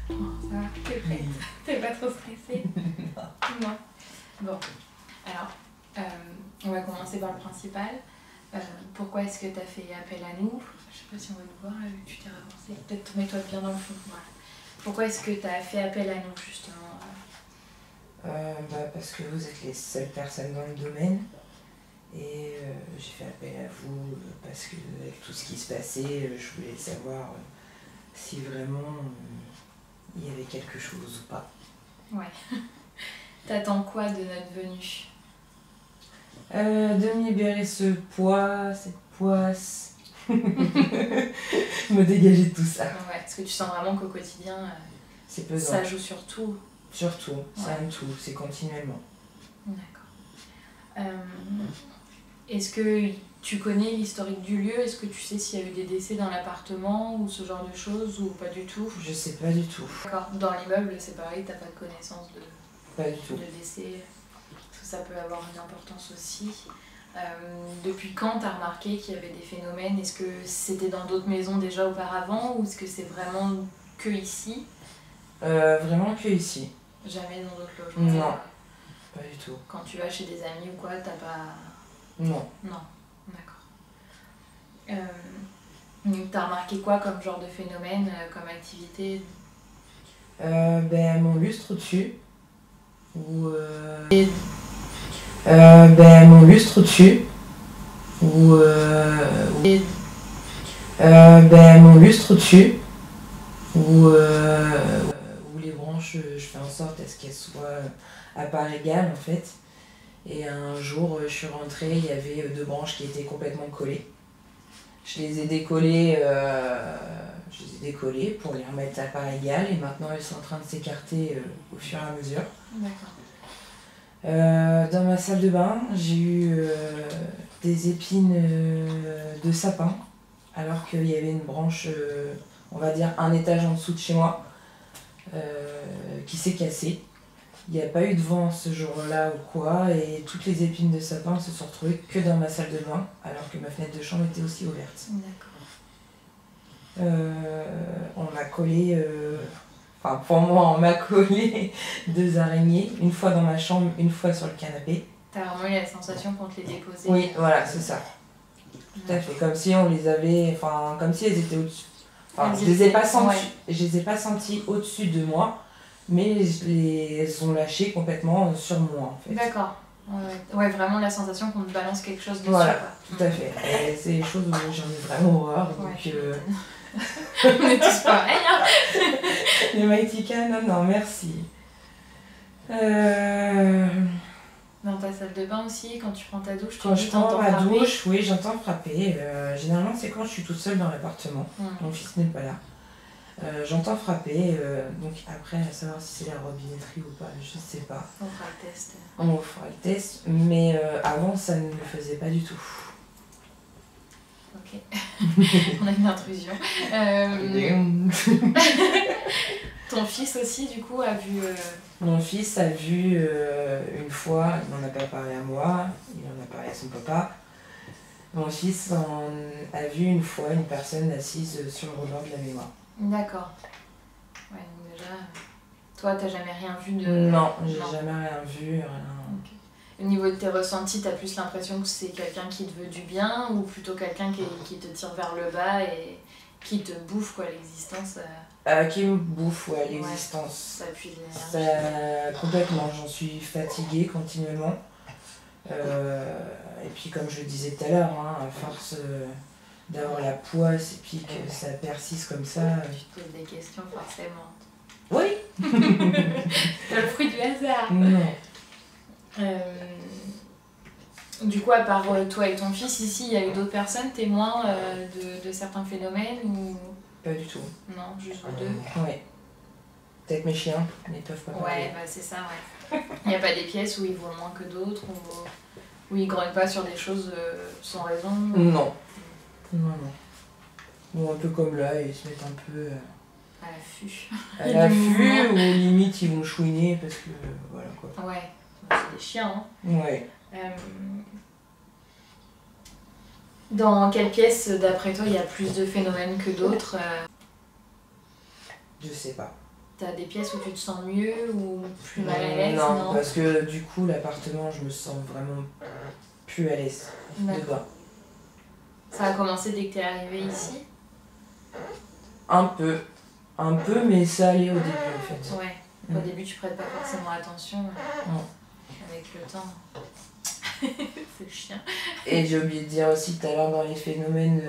Bon, ça va, t'es prête? T'es pas trop stressée? Non. Bon, alors, on va commencer par le principal. Pourquoi est-ce que tu as fait appel à nous? Je sais pas si on va nous voir là, vu que tu t'es ravancée. Peut-être mets-toi bien dans le fond. Voilà. Pourquoi est-ce que tu as fait appel à nous justement? Parce que vous êtes les seules personnes dans le domaine. Et j'ai fait appel à vous parce que avec tout ce qui se passait, je voulais savoir si vraiment il y avait quelque chose ou pas. Ouais. T'attends quoi de notre venue? De me libérer ce poids, cette poisse. Me dégager de tout ça. Ouais, parce que tu sens vraiment qu'au quotidien, c'est pesant. Ça joue sur tout. Surtout, ça aime tout, c'est continuellement. D'accord. Est-ce que tu connais l'historique du lieu? Est-ce que tu sais s'il y a eu des décès dans l'appartement ou ce genre de choses ou pas du tout? Je sais pas du tout. D'accord. Dans l'immeuble, c'est pareil, t'as pas de connaissance Pas du tout. de décès? Parce que ça peut avoir une importance aussi. Depuis quand t'as remarqué qu'il y avait des phénomènes? Est-ce que c'était dans d'autres maisons déjà auparavant ou est-ce que c'est vraiment que ici? Vraiment que ici. Jamais dans d'autres logements? Non, pas du tout. Quand tu vas chez des amis ou quoi, t'as pas... Non. Non, d'accord. T'as remarqué quoi comme genre de phénomène, comme activité? Mon lustre au-dessus. Mon lustre au-dessus. Mon lustre au-dessus. Où les branches, je fais en sorte à ce qu'elles soient à part égale en fait. Et un jour, je suis rentrée, il y avait 2 branches qui étaient complètement collées. Je les ai décollées pour les remettre à part égale et maintenant elles sont en train de s'écarter au fur et à mesure. D'accord. Dans ma salle de bain, j'ai eu des épines de sapin, alors qu'il y avait une branche, on va dire un étage en dessous de chez moi, qui s'est cassée. Il n'y a pas eu de vent ce jour-là ou quoi, et toutes les épines de sapin se sont retrouvées que dans ma salle de bain, alors que ma fenêtre de chambre était aussi ouverte. D'accord. On m'a collé, pour moi, on m'a collé 2 araignées, une fois dans ma chambre, une fois sur le canapé. T'as vraiment eu la sensation qu'on te les déposait? Oui, voilà, c'est ça. Tout à fait, comme si on les avait, comme si elles étaient au-dessus. Je les ai pas senties au-dessus de moi, mais elles ont lâché complètement sur moi en fait. D'accord. Ouais, vraiment la sensation qu'on te balance quelque chose dessus. Voilà, quoi. tout à fait. Et c'est des choses où j'en ai vraiment horreur. Ouais, Donc, on est tous pareils, hein. Les Maïtika, non, merci. Dans ta salle de bain aussi, quand tu prends ta douche, Quand je prends ma douche, oui, j'entends frapper. Généralement, c'est quand je suis toute seule dans l'appartement. Mon fils n'est pas là. J'entends frapper, donc après, à savoir si c'est la robinetterie ou pas, je sais pas. On fera le test. On fera le test, mais avant, ça ne le faisait pas du tout. Ok. On a une intrusion. Ton fils aussi, du coup, a vu... Mon fils a vu une fois, il n'en a pas parlé à moi, il en a parlé à son papa. Mon fils a vu une fois une personne assise sur le rebord de la mémoire. D'accord. Ouais, donc déjà, toi, t'as jamais rien vu de... Non, j'ai jamais rien vu, rien. Okay. Au niveau de tes ressentis, t'as plus l'impression que c'est quelqu'un qui te veut du bien ou plutôt quelqu'un qui te tire vers le bas et qui te bouffe, quoi, l'existence Qui me bouffe, ouais, l'existence. Ça puise l'énergie. Complètement, j'en suis fatiguée continuellement. Et puis comme je le disais tout à l'heure, à force d'avoir la poisse et puis que ça persiste comme ça... Tu te poses des questions forcément. Oui. T'as le fruit du hasard. Non. Du coup, à part toi et ton fils, ici, il y a eu d'autres personnes témoins de certains phénomènes ou... Pas du tout. Non, juste vous deux? Oui. Peut-être mes chiens, mais ils peuvent pas parler. Ouais, c'est ça, ouais. Il n'y a pas des pièces où ils voient moins que d'autres, où ils grognent pas sur des choses sans raison? Non. Bon, un peu comme là, ils se mettent un peu... à l'affût. À l'affût, ou limite ils vont chouiner parce que voilà quoi. Ouais, c'est des chiens, hein. Ouais. Dans quelle pièce, d'après toi, il y a plus de phénomènes que d'autres? Je sais pas. T'as des pièces où tu te sens mieux ou plus mal à l'aise? Non, parce que du coup, l'appartement, je me sens vraiment plus à l'aise dedans. Ça a commencé dès que t'es arrivée ici? Un peu, mais ça allait au début en fait. Ouais, au début tu prêtes pas forcément attention. Avec le temps. C'est chiant. Et j'ai oublié de dire aussi tout à l'heure dans les phénomènes,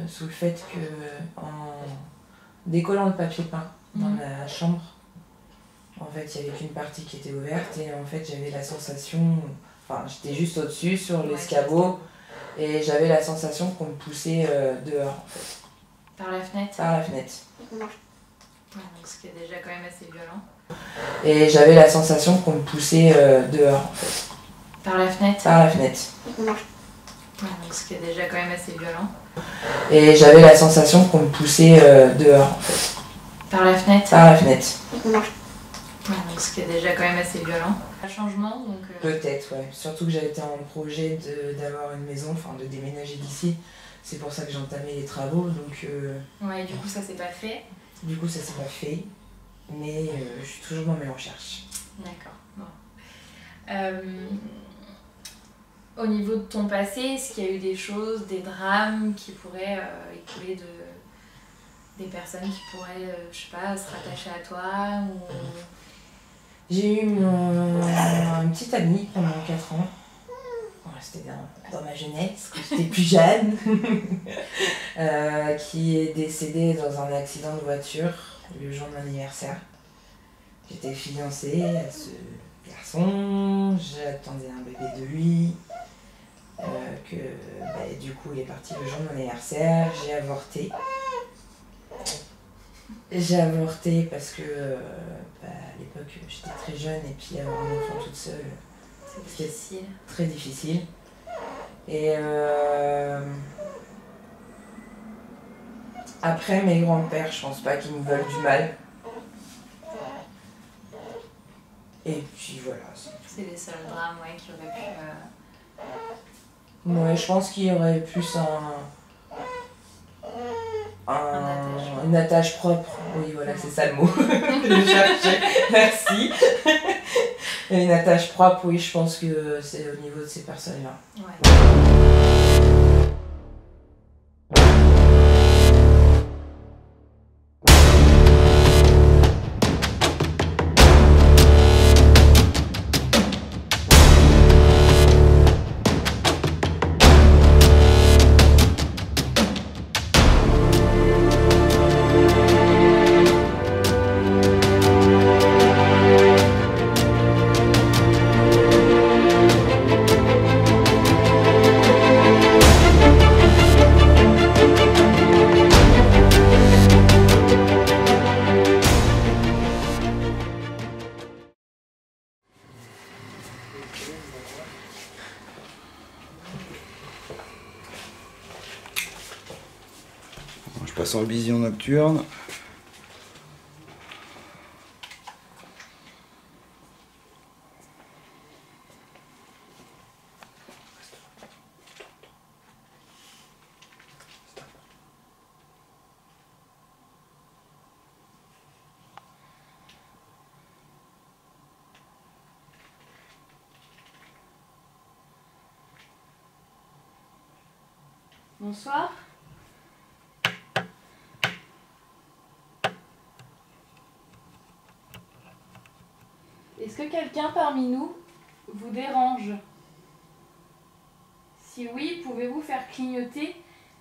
sous le fait que en décollant le papier peint dans la chambre, en fait il y avait qu'une partie qui était ouverte et en fait j'avais la sensation, enfin j'étais juste au-dessus sur l'escabeau et j'avais la sensation qu'on me poussait dehors en fait. Par la fenêtre? Par la fenêtre. Donc ce qui est déjà quand même assez violent. Et j'avais la sensation qu'on me poussait dehors en fait. Par la fenêtre? Par la fenêtre. Donc ce qui est déjà quand même assez violent. Et j'avais la sensation qu'on me poussait dehors en fait. Par la fenêtre? Par la fenêtre. Donc ce qui est déjà quand même assez violent. Un changement donc... Peut-être, ouais. Surtout que j'avais été en projet d'avoir une maison, enfin de déménager d'ici. C'est pour ça que j'ai entamé les travaux, donc... Ouais, du coup ça s'est pas fait. Du coup ça s'est pas fait, mais je suis toujours dans mes recherches. D'accord, bon. Au niveau de ton passé, est-ce qu'il y a eu des choses, des drames qui pourraient écouler des personnes qui pourraient, je sais pas, se rattacher à toi ou... J'ai eu un petit ami pendant 4 ans. C'était dans ma jeunesse, quand j'étais plus jeune, qui est décédé dans un accident de voiture le jour de mon anniversaire. J'étais fiancée à ce garçon, j'attendais un bébé de lui, du coup il est parti le jour de mon anniversaire, j'ai avorté. J'ai avorté parce que à l'époque j'étais très jeune et puis avoir un enfant toute seule, c'est difficile. Très difficile. Et après mes grands-pères, je pense pas qu'ils me veulent du mal. Et puis voilà. C'est les seuls drames qui auraient pu... Ouais, je pense qu'il y aurait plus une attache propre. Oui, voilà, c'est ça le mot. Je cherchais. Merci. Une attache propre, oui, je pense que c'est au niveau de ces personnes-là. Ouais. Je passe en vision nocturne. Bonsoir. Est-ce que quelqu'un parmi nous vous dérange? Si oui, pouvez-vous faire clignoter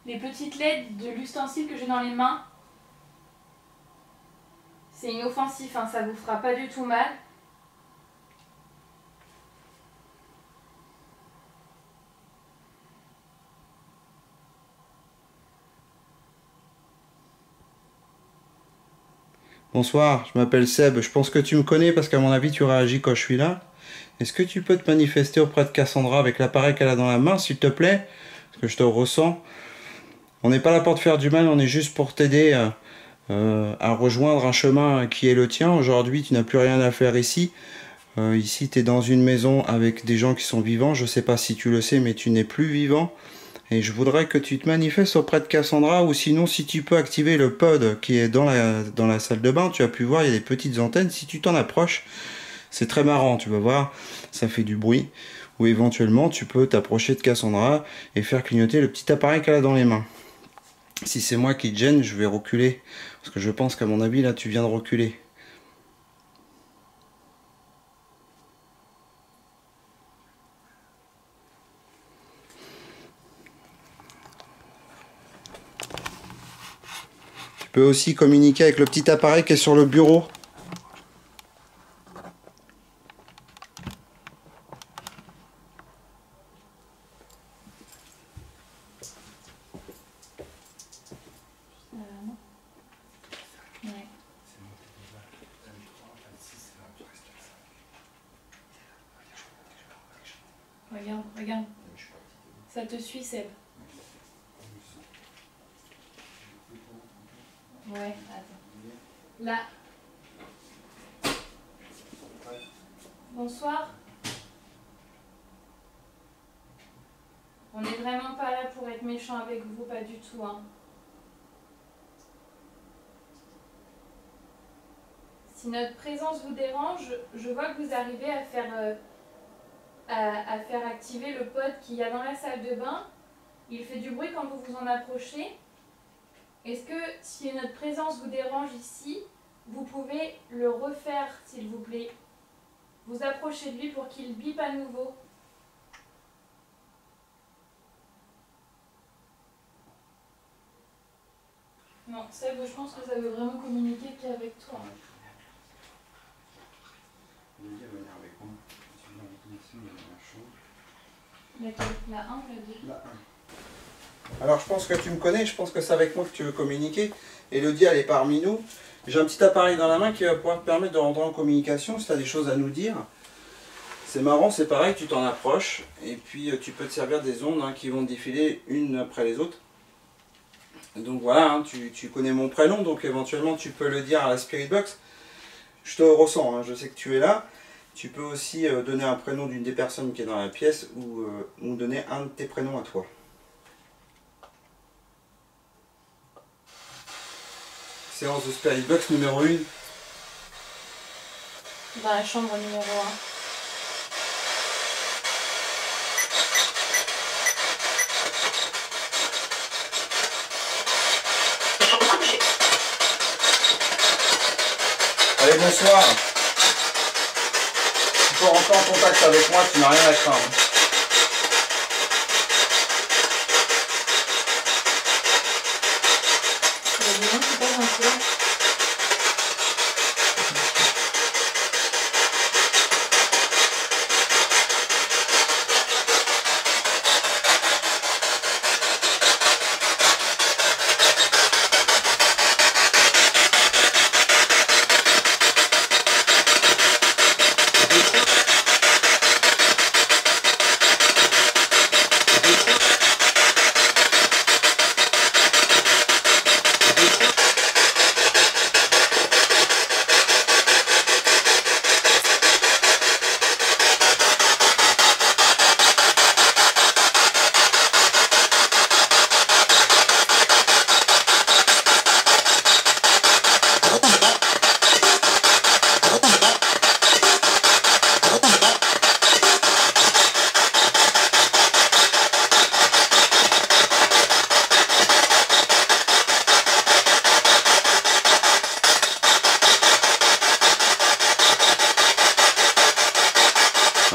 les petites LED de l'ustensile que j'ai dans les mains? C'est inoffensif, hein, ça vous fera pas du tout mal. Bonsoir, je m'appelle Seb. Je pense que tu me connais parce qu'à mon avis tu réagis quand je suis là. Est-ce que tu peux te manifester auprès de Cassandra avec l'appareil qu'elle a dans la main, s'il te plaît? Parce que je te ressens. On n'est pas là pour te faire du mal, on est juste pour t'aider à rejoindre un chemin qui est le tien. Aujourd'hui, tu n'as plus rien à faire ici. Ici, tu es dans une maison avec des gens qui sont vivants. Je ne sais pas si tu le sais, mais tu n'es plus vivant. Et je voudrais que tu te manifestes auprès de Cassandra, ou sinon si tu peux activer le pod qui est dans la salle de bain, tu as pu voir, il y a des petites antennes, si tu t'en approches, c'est très marrant, tu vas voir, ça fait du bruit, ou éventuellement tu peux t'approcher de Cassandra et faire clignoter le petit appareil qu'elle a dans les mains. Si c'est moi qui te gêne, je vais reculer, parce que je pense qu'à mon avis là tu viens de reculer. Tu peux aussi communiquer avec le petit appareil qui est sur le bureau. Ouais. Regarde, regarde. Ça te suit, Seb. Ouais, attends. Là. Bonsoir. On n'est vraiment pas là pour être méchant avec vous, pas du tout, hein. Si notre présence vous dérange, je vois que vous arrivez à faire activer le pod qu'il y a dans la salle de bain. Il fait du bruit quand vous vous en approchez. Est-ce que si notre présence vous dérange ici, vous pouvez le refaire, s'il vous plaît? Vous approchez de lui pour qu'il bip à nouveau. Non, Seb, je pense que ça veut vraiment communiquer qu'avec toi. Laquelle? La 1 ou la 2? La 1. Alors je pense que tu me connais, je pense que c'est avec moi que tu veux communiquer. Elodie, elle est parmi nous. J'ai un petit appareil dans la main qui va pouvoir te permettre de rentrer en communication si tu as des choses à nous dire. C'est marrant, c'est pareil, tu t'en approches et puis tu peux te servir des ondes qui vont défiler une après les autres. Donc voilà, tu connais mon prénom, donc éventuellement tu peux le dire à la Spirit Box. Je te ressens, je sais que tu es là. Tu peux aussi donner un prénom d'une des personnes qui est dans la pièce ou donner un de tes prénoms à toi. Séance de Spirit Box numéro 1. Dans la chambre numéro 1. Allez, bonsoir. Tu peux rentrer en contact avec moi, tu n'as rien à craindre. Il y a des gens qui passent un peu.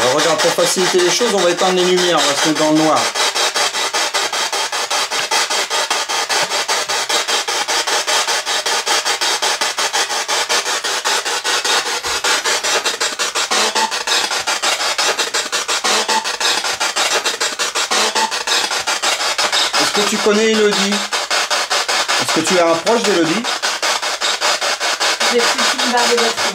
Alors regarde, pour faciliter les choses, on va éteindre les lumières, on va se mettre dans le noir. Est-ce que tu connais Elodie? Est-ce que tu es un proche d'Elodie? J'ai plus qu'une barre de batterie.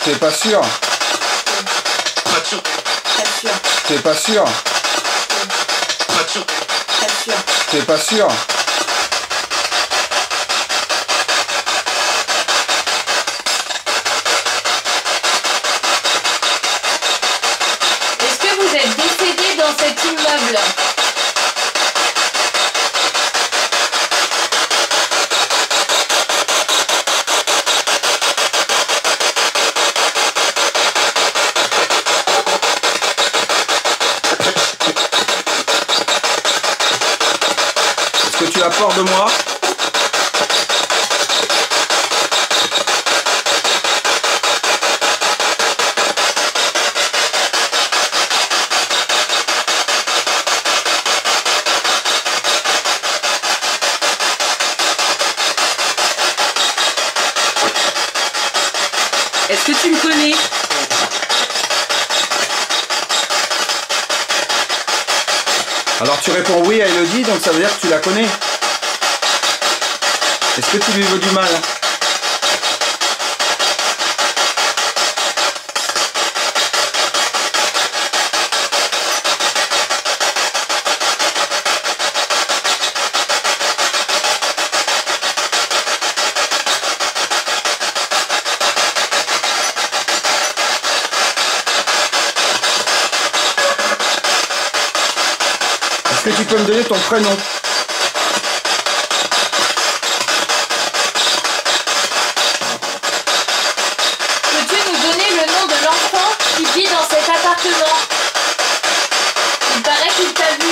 T'es pas sûr? T'es pas sûr? T'es pas sûr? fort de moi. Est-ce que tu me connais? Alors tu réponds oui à Elodie, donc ça veut dire que tu la connais. Est-ce que tu lui veux du mal? Est-ce que tu peux me donner ton prénom? Peux-tu nous donner le nom de l'enfant qui vit dans cet appartement? Il paraît qu'il t'a vu.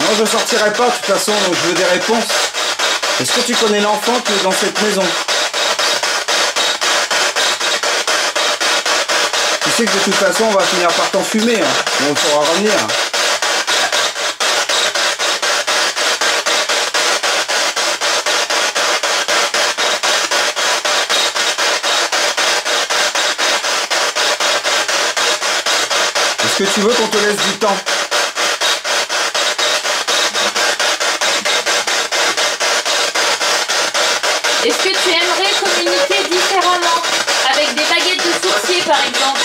Non, je sortirai pas de toute façon, donc je veux des réponses. Est-ce que tu connais l'enfant qui est dans cette maison? Tu sais que de toute façon, on va finir par t'enfumer, hein. On pourra revenir. Est-ce que tu veux qu'on te laisse du temps? Est-ce que tu aimerais communiquer différemment? Avec des baguettes de sourcier par exemple?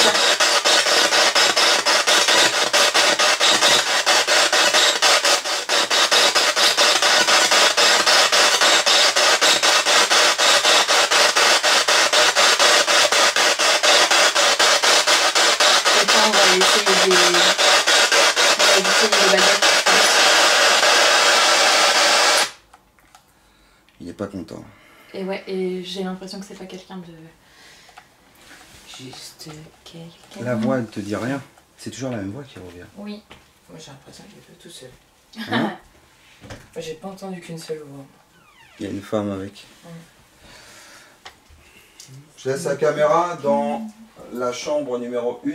Attends, on va essayer des baguettes. Il est pas content. Et ouais, et j'ai l'impression que c'est pas quelqu'un de... Juste quelqu'un... La voix ne te dit rien. C'est toujours la même voix qui revient. Oui. Moi j'ai l'impression qu'il est tout seul. Hein? Moi j'ai pas entendu qu'une seule voix. Il y a une femme avec. Ouais. Je laisse la caméra dans la chambre numéro 1.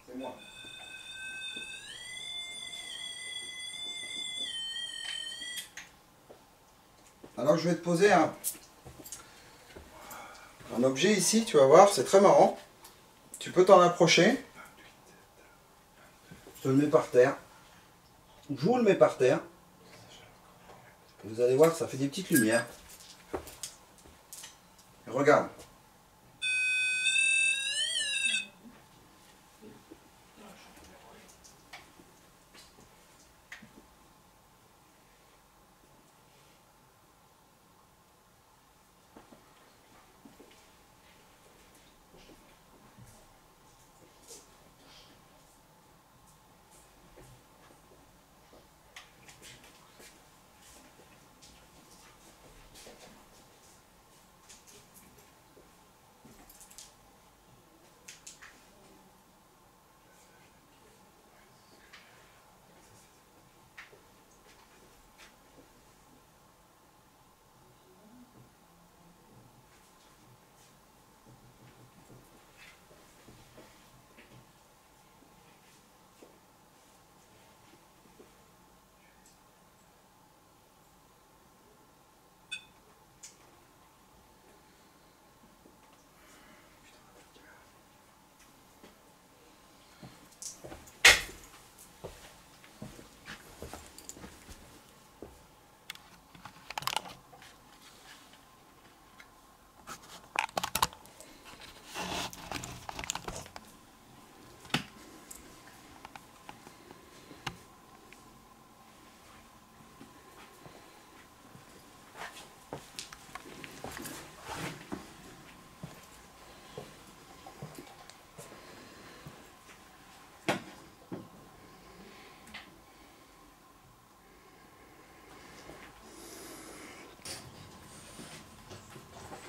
C'est moi. Alors je vais te poser un objet ici, tu vas voir, c'est très marrant. Tu peux t'en approcher. Je te le mets par terre. Je vous le mets par terre. Vous allez voir, ça fait des petites lumières. Et regarde.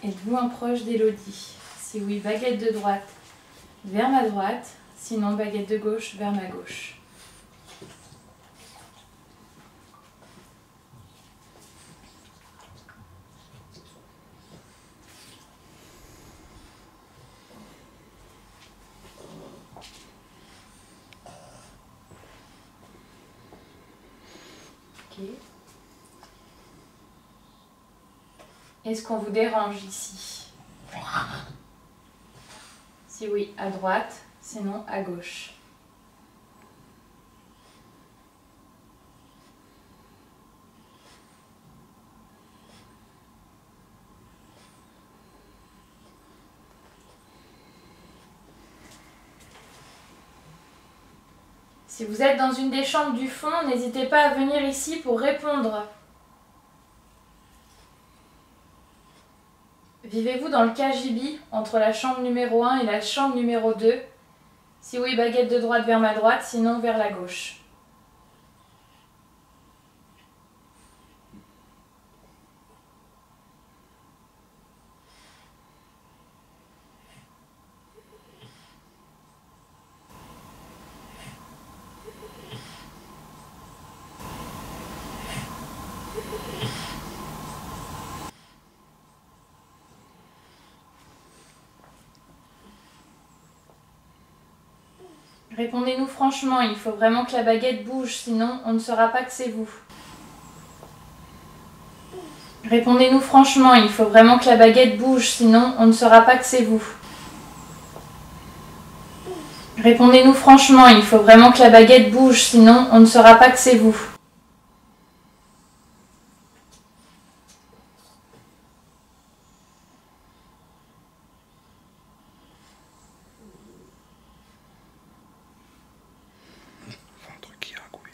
Êtes-vous un proche d'Élodie? Si oui, baguette de droite vers ma droite, sinon baguette de gauche vers ma gauche. Ok. Est-ce qu'on vous dérange ici? Si oui, à droite, sinon à gauche. Si vous êtes dans une des chambres du fond, n'hésitez pas à venir ici pour répondre. Vivez-vous dans le KGB, entre la chambre numéro 1 et la chambre numéro 2? Si oui, baguette de droite vers ma droite, sinon vers la gauche. Répondez-nous franchement, il faut vraiment que la baguette bouge, sinon on ne saura pas que c'est vous. Répondez-nous franchement, il faut vraiment que la baguette bouge, sinon on ne saura pas que c'est vous. Répondez-nous franchement, il faut vraiment que la baguette bouge, sinon on ne saura pas que c'est vous. Ventre qui ragouille.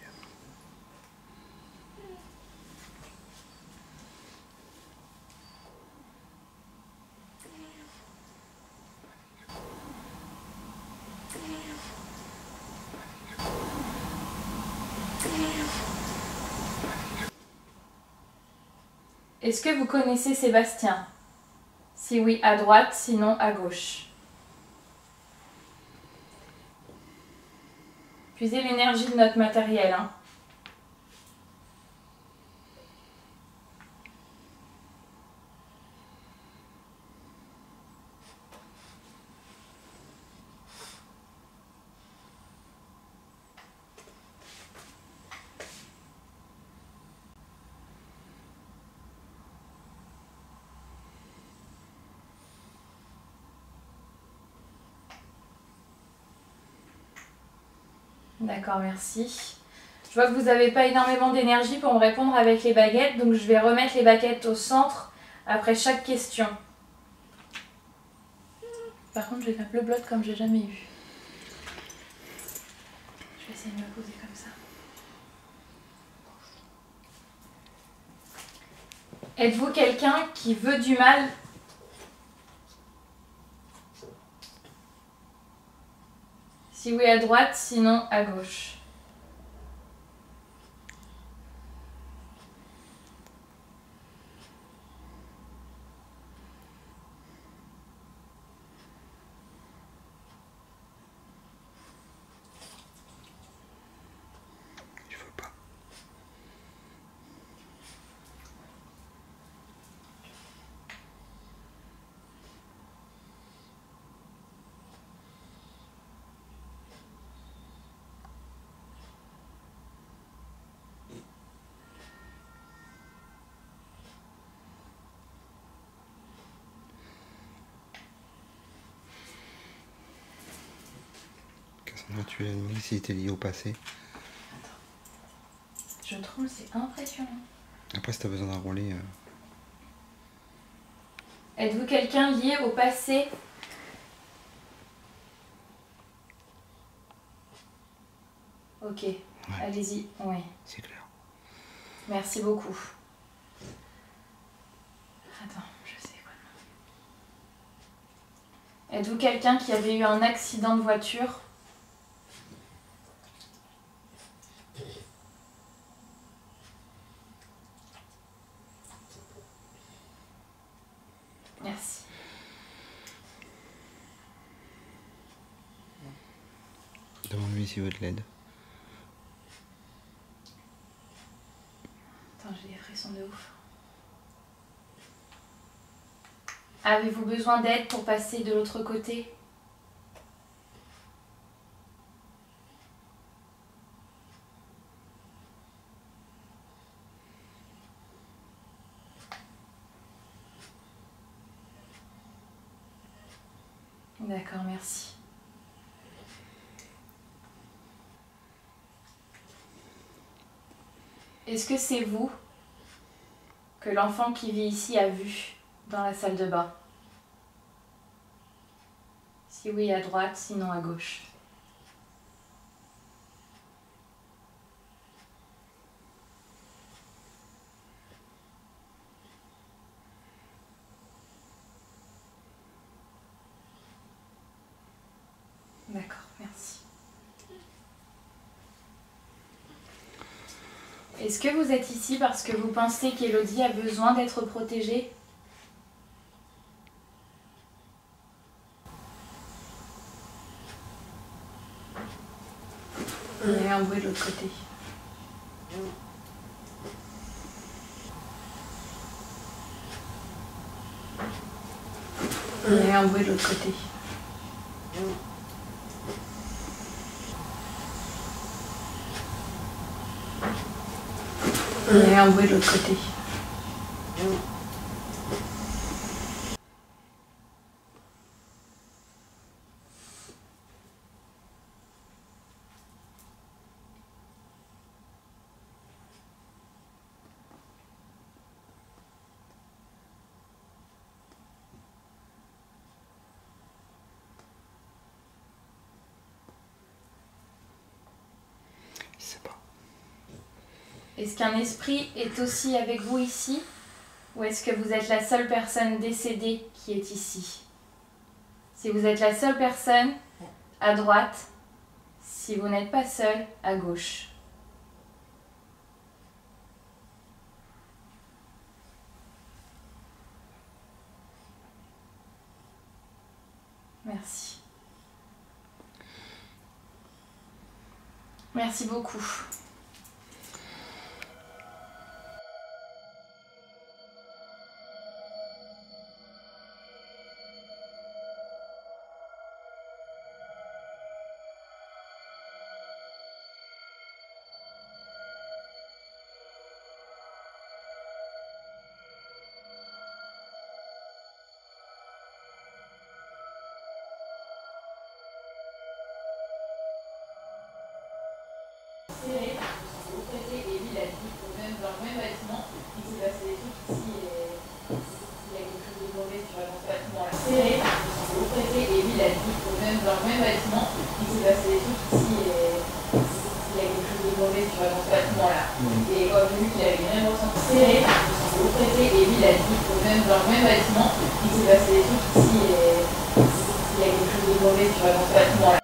Est-ce que vous connaissez Sébastien? Si oui, à droite, sinon à gauche. Puisez l'énergie de notre matériel. Hein. D'accord, merci. Je vois que vous n'avez pas énormément d'énergie pour me répondre avec les baguettes, donc je vais remettre les baguettes au centre après chaque question. Par contre, je vais faire bleu-blotte comme j'ai jamais eu. Je vais essayer de me poser comme ça. Êtes-vous quelqu'un qui veut du mal ? Si oui, à droite, sinon à gauche. Il veut pas. Cassandra, tu l'as demandé s'il était lié au passé. Je trouve c'est impressionnant. Après, si t'as besoin d'un relais. Êtes-vous quelqu'un lié au passé ? Ok, Ouais. allez-y, oui. C'est clair. Merci beaucoup. Attends, je sais quoi. Êtes-vous quelqu'un qui avait eu un accident de voiture ? Merci. changer s'il veut de l'aide. Attends, j'ai des frissons de ouf. Avez-vous besoin d'aide pour passer de l'autre côté? D'accord, merci. Est-ce que c'est vous que l'enfant qui vit ici a vu dans la salle de bain? Si oui, à droite, sinon à gauche. D'accord, merci. Est-ce que vous êtes ici parce que vous pensez qu'Élodie a besoin d'être protégée? Il y a un bruit de l'autre côté. Il y a un bruit de l'autre côté. Il y a un bruit de l'autre côté. Je sais pas. Est-ce qu'un esprit est aussi avec vous ici? Ou est-ce que vous êtes la seule personne décédée qui est ici? Si vous êtes la seule personne, à droite. Si vous n'êtes pas seul, à gauche. Merci. Merci beaucoup. Vous traitez et lui, il a dit dans le même bâtiment, il s'est passé des trucs ici et il y a quelque chose de mauvais sur dans ce bâtiment-là. Serré, vous traitez et lui, il a dit dans le même bâtiment, il s'est passé des trucs ici et il y a quelque chose de mauvais sur dans ce bâtiment-là. Et comme vu qu'il avait rien ressenti, serré, vous traitez et lui, il a dit dans le même bâtiment, il s'est passé des trucs ici et il y a quelque chose de mauvais sur dans ce bâtiment-là.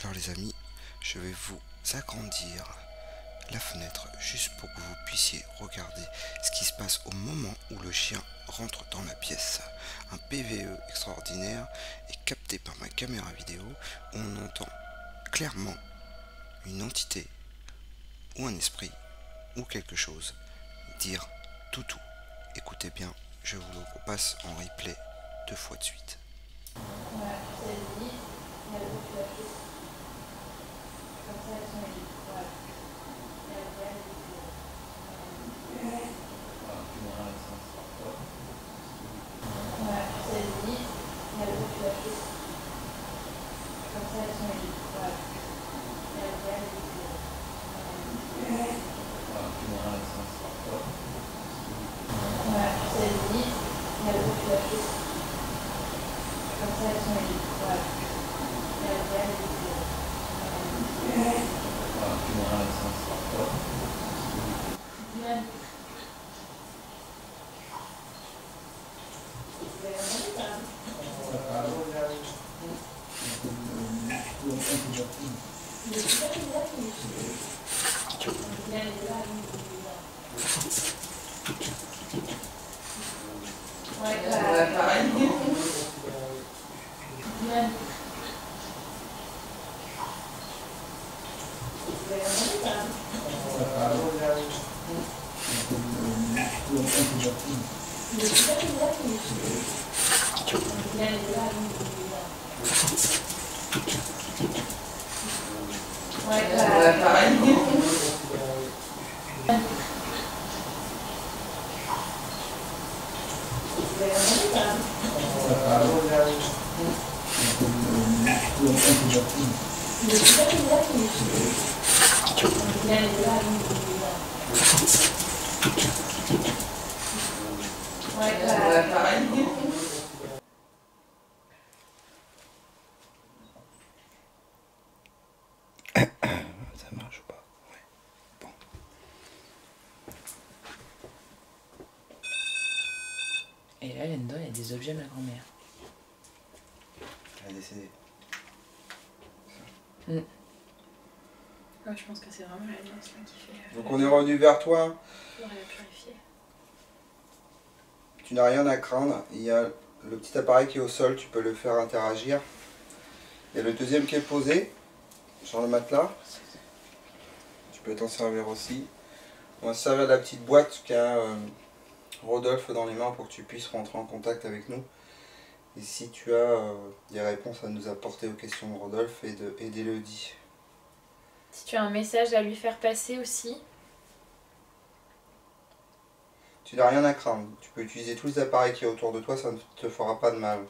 Alors les amis, je vais vous agrandir la fenêtre juste pour que vous puissiez regarder ce qui se passe au moment où le chien rentre dans la pièce. Un PVE extraordinaire est capté par ma caméra vidéo où on entend clairement une entité ou un esprit ou quelque chose dire toutou. Écoutez bien, je vous le repasse en replay 2 fois de suite. Voilà, tu sais, il y a le tu l'as fait. Ça marche ou pas? Ouais. Bon. Et là, là-dedans, il y a des objets de ma grand-mère. Elle est décédée. Ouais, je pense que c'est vraiment l'alliance là qui fait. Donc on est revenu vers toi. Faudrait la purifier. Tu n'as rien à craindre. Il y a le petit appareil qui est au sol, tu peux le faire interagir. Il y a le deuxième qui est posé sur le matelas. Tu peux t'en servir aussi. On va se servir de la petite boîte qu'a Rodolphe dans les mains pour que tu puisses rentrer en contact avec nous. Et si tu as des réponses à nous apporter aux questions de Rodolphe et d'Élodie. Si tu as un message à lui faire passer aussi. Tu n'as rien à craindre. Tu peux utiliser tous les appareils qui est autour de toi, ça ne te fera pas de mal.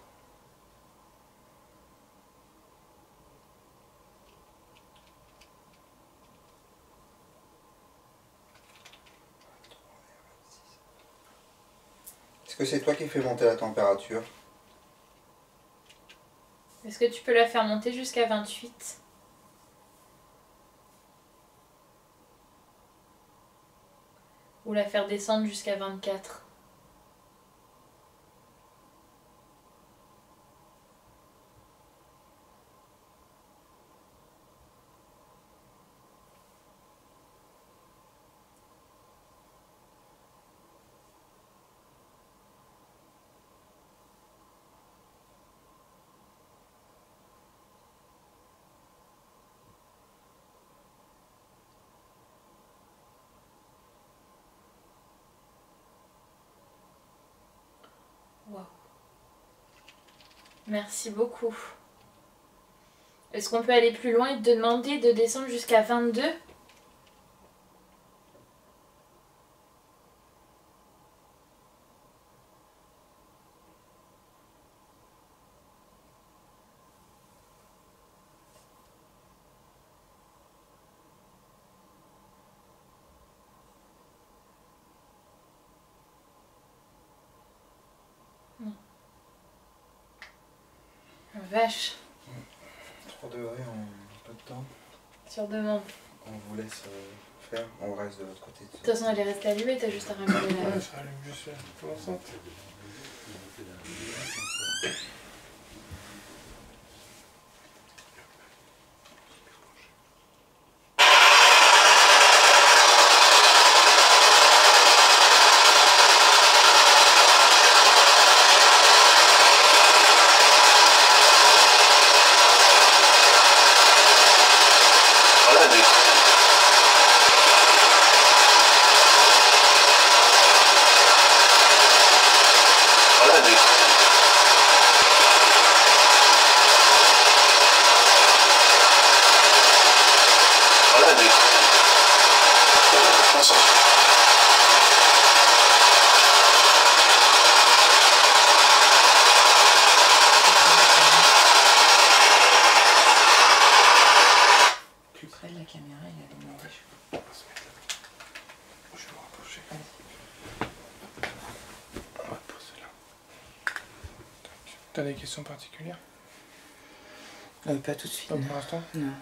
Est-ce que c'est toi qui fais monter la température? Est-ce que tu peux la faire monter jusqu'à 28? Ou la faire descendre jusqu'à 24? Wow. Merci beaucoup. Est-ce qu'on peut aller plus loin et te demander de descendre jusqu'à 22? Vache. 3 degrés en peu de temps. Sur demande. On vous laisse faire, on reste de l'autre côté. De toute façon, elle est restée allumée, t'as juste à ramener la... Ouais, ça allume juste pour l'enceinte. Plus près de la caméra, il a demandé. On va se mettre là. Je vais me rapprocher. On va te poser là. Tac. T'as des questions particulières? Pas tout de suite. Pas pour l'instant? Non.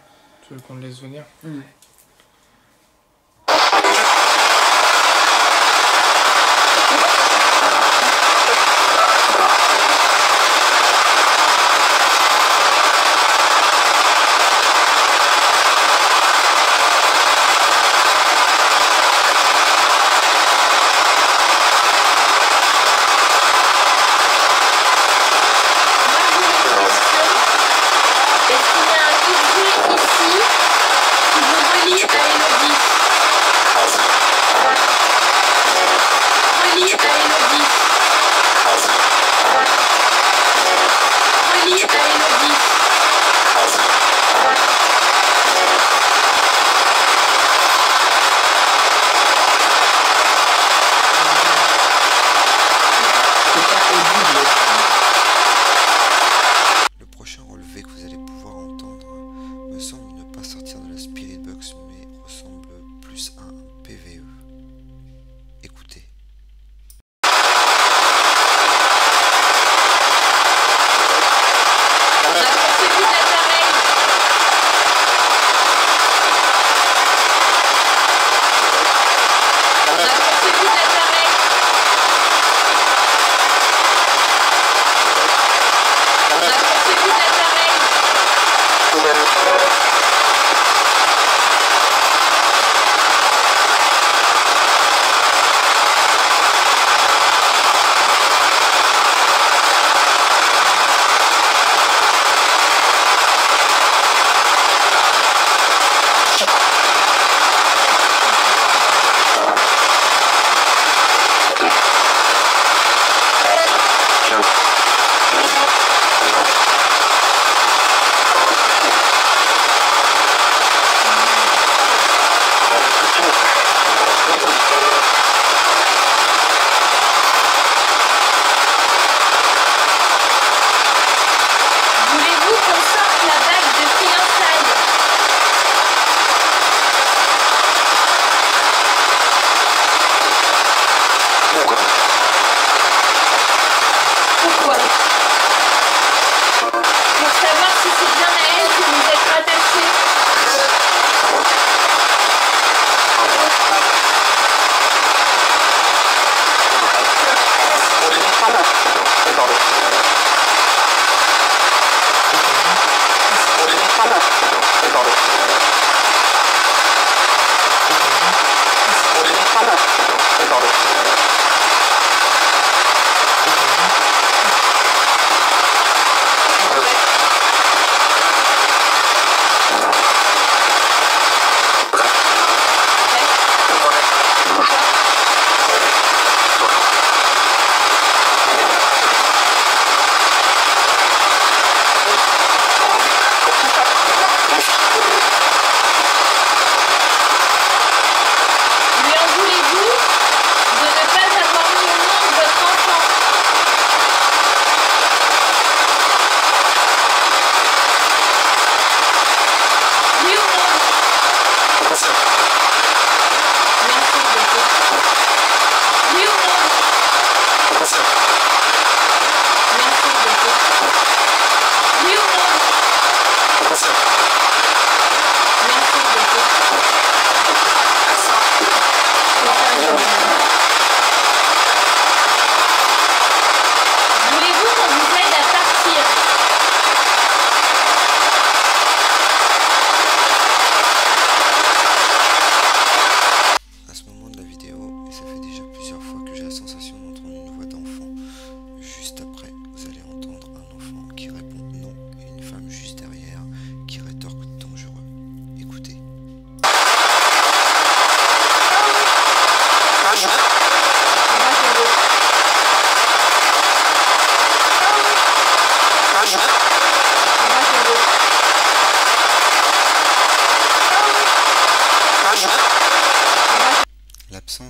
Tu veux qu'on le laisse venir? Ouais.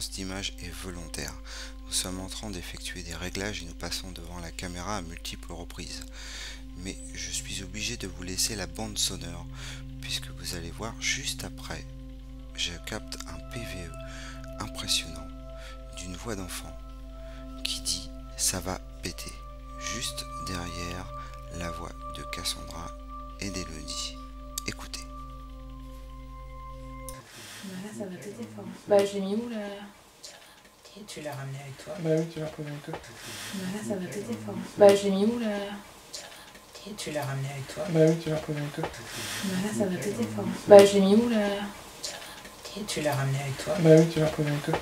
séquence d'image est volontaire. Nous sommes en train d'effectuer des réglages et nous passons devant la caméra à multiples reprises. Mais je suis obligé de vous laisser la bande sonore, puisque vous allez voir juste après, je capte un PVE impressionnant d'une voix d'enfant qui dit « ça va péter » juste derrière la voix de Cassandra et d'Elodie. Écoutez. Bah là, ça va péter fort. Bah, je l'ai mis où là? Et tu l'as ramené avec toi. Bah oui, tu l'as reposé avec toi. Bah là, ça va péter fort. Bah, je l'ai mis où là? Et tu l'as ramené avec toi. Bah oui, tu l'as reposé avec toi. Bah là, ça va péter fort. Bah, je l'ai mis où là? Et tu l'as ramené avec toi. Bah oui, tu l'as reposé avec toi.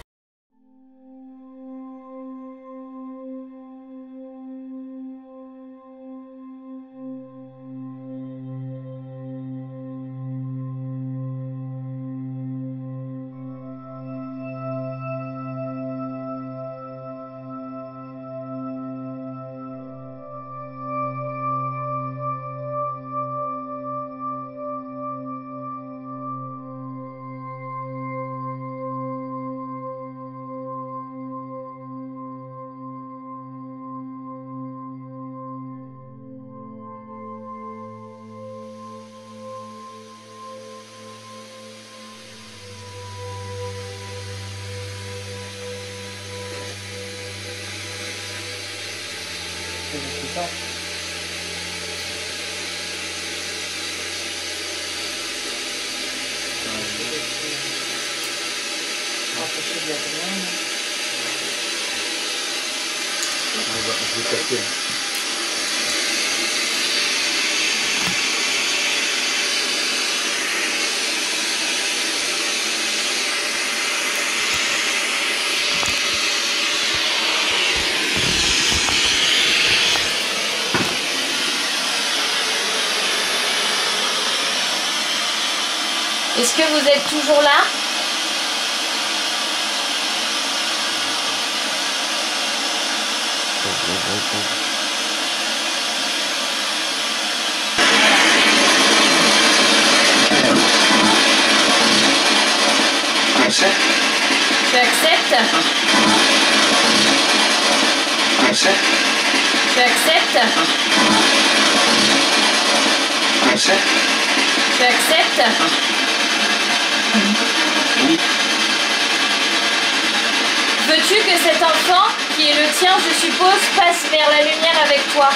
C'est ça. Rapprocher de la commande. Je vais capter. Est-ce que vous êtes toujours là? Tu acceptes? Tu acceptes? Tu acceptes? Veux-tu que cet enfant, qui est le tien, je suppose, passe vers la lumière avec toi?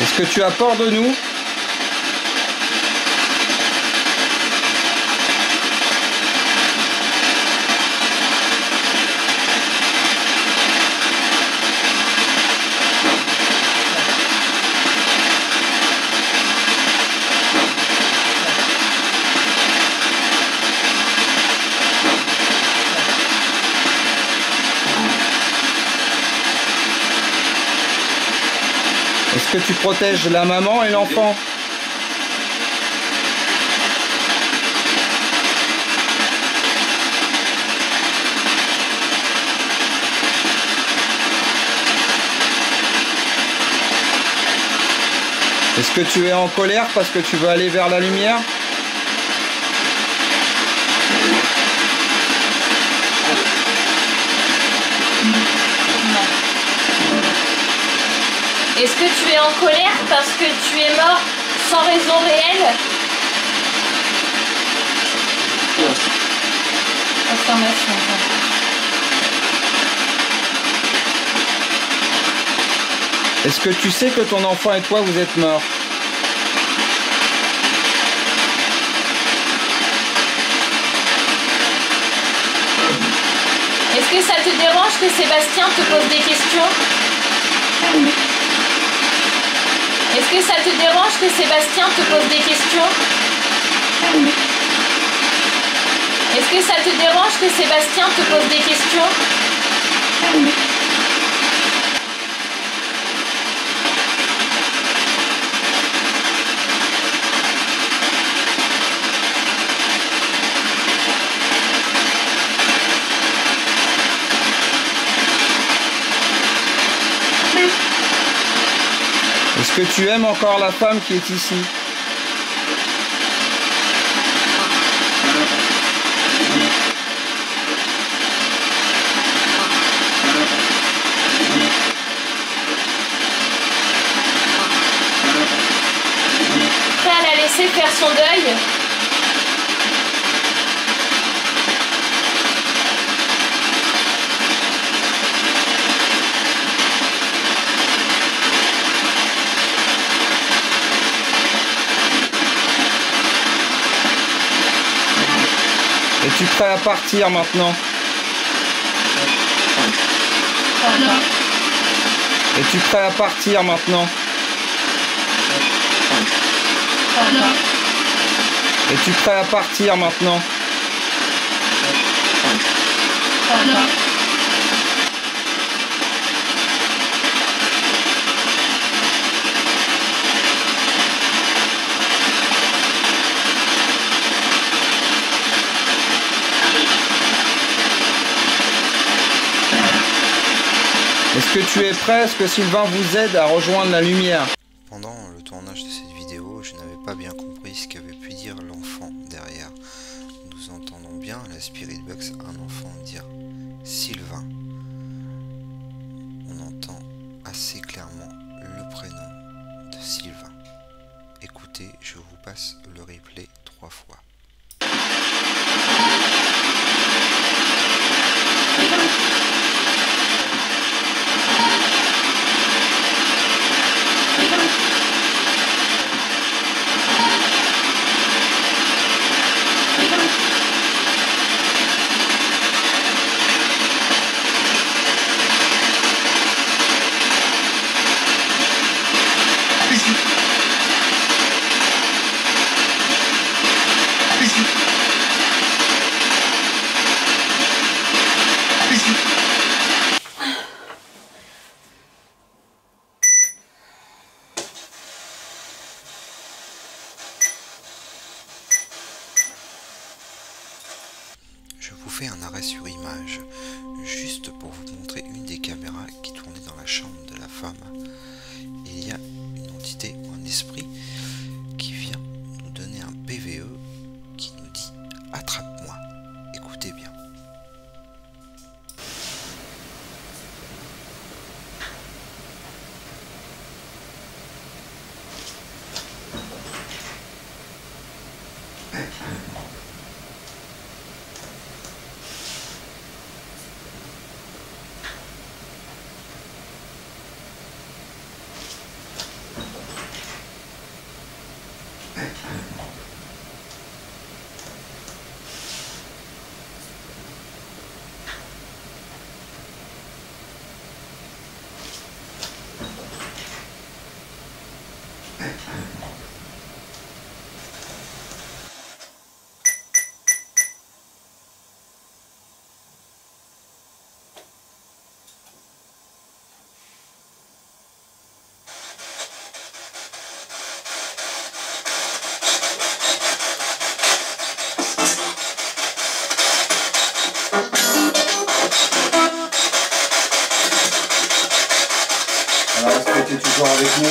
Est-ce que tu as peur de nous? Est-ce que tu protèges la maman et l'enfant? Est-ce que tu es en colère parce que tu veux aller vers la lumière? Est-ce que tu es en colère parce que tu es mort sans raison réelle? Affirmation. Est-ce que tu sais que ton enfant et toi vous êtes morts? Est-ce que ça te dérange que Sébastien te pose des questions? Est-ce que ça te dérange que Sébastien te pose des questions? Est-ce que ça te dérange que Sébastien te pose des questions? Est-ce que tu aimes encore la femme qui est ici? Prêt à la laisser faire son deuil? Es-tu prêt à partir maintenant? Es-tu prêt à partir maintenant? Es-tu prêt à partir maintenant? Est-ce que tu es prêt? Est-ce que Sylvain vous aide à rejoindre la lumière? Pendant le tournage de cette vidéo, je n'avais pas bien compris ce qu'avait pu dire l'enfant derrière. Nous entendons bien à la Spirit Box un enfant dire Sylvain. On entend assez clairement le prénom de Sylvain. Écoutez, je vous passe le replay 3 fois. Je vous fais un arrêt sur image, juste pour vous montrer une des caméras qui tournait dans la chambre de la femme. Il y a une entité ou un esprit qui vient nous donner un PVE qui nous dit « Attrape-moi ». Écoutez bien. Alors, est-ce que tu es toujours avec nous?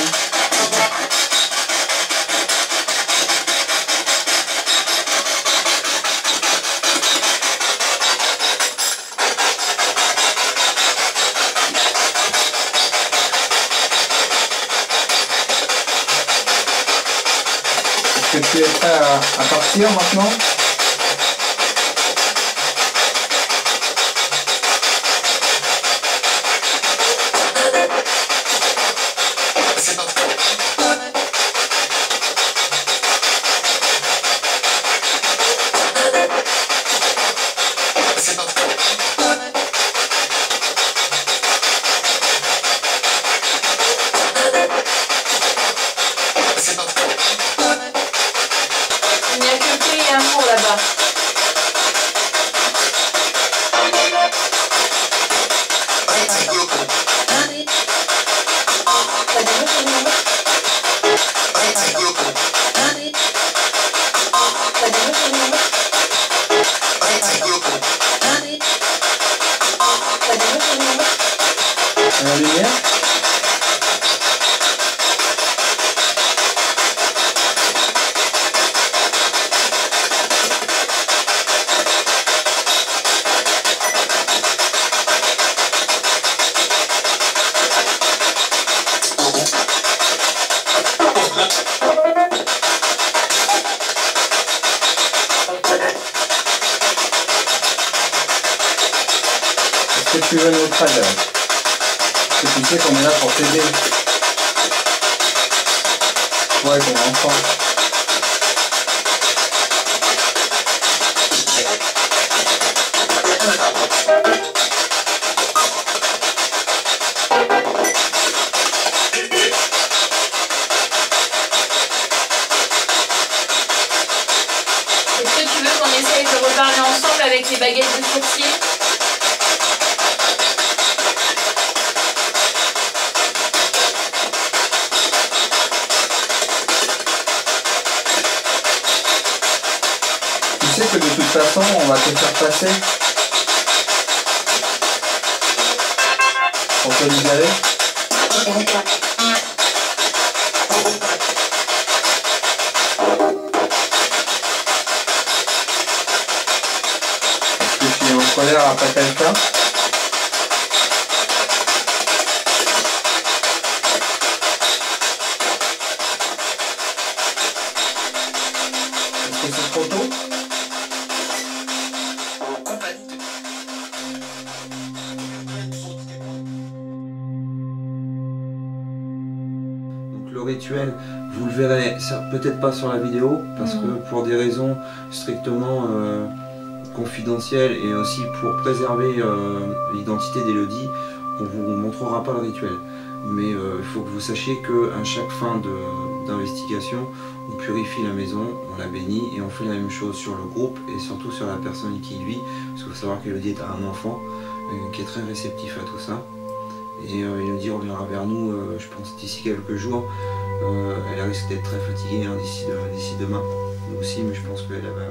Est-ce que tu es prêt à partir maintenant? Il n'y a que P et un pour la Est-ce que tu veux notre aide? Parce que tu sais qu'on est là pour t'aider. Ouais, ton enfant. Est-ce que tu veux qu'on essaye de reparler ensemble avec les baguettes de sourcil? Tu sais que de toute façon, on va te faire passer pour te libérer. Est-ce que tu es en colère après quelqu'un? Est-ce que c'est trop tôt? Donc le rituel, vous le verrez peut-être pas sur la vidéo, parce que pour des raisons strictement confidentielles et aussi pour préserver l'identité d'Elodie, on vous montrera pas le rituel. Mais il faut que vous sachiez qu'à chaque fin d'investigation, on purifie la maison, on la bénit et on fait la même chose sur le groupe et surtout sur la personne qui vit, parce qu'il faut savoir qu'Elodie est un enfant qui est très réceptif à tout ça. Et Elodie reviendra vers nous, je pense, d'ici quelques jours. Elle risque d'être très fatiguée hein, d'ici demain. Nous aussi, mais je pense qu'elle va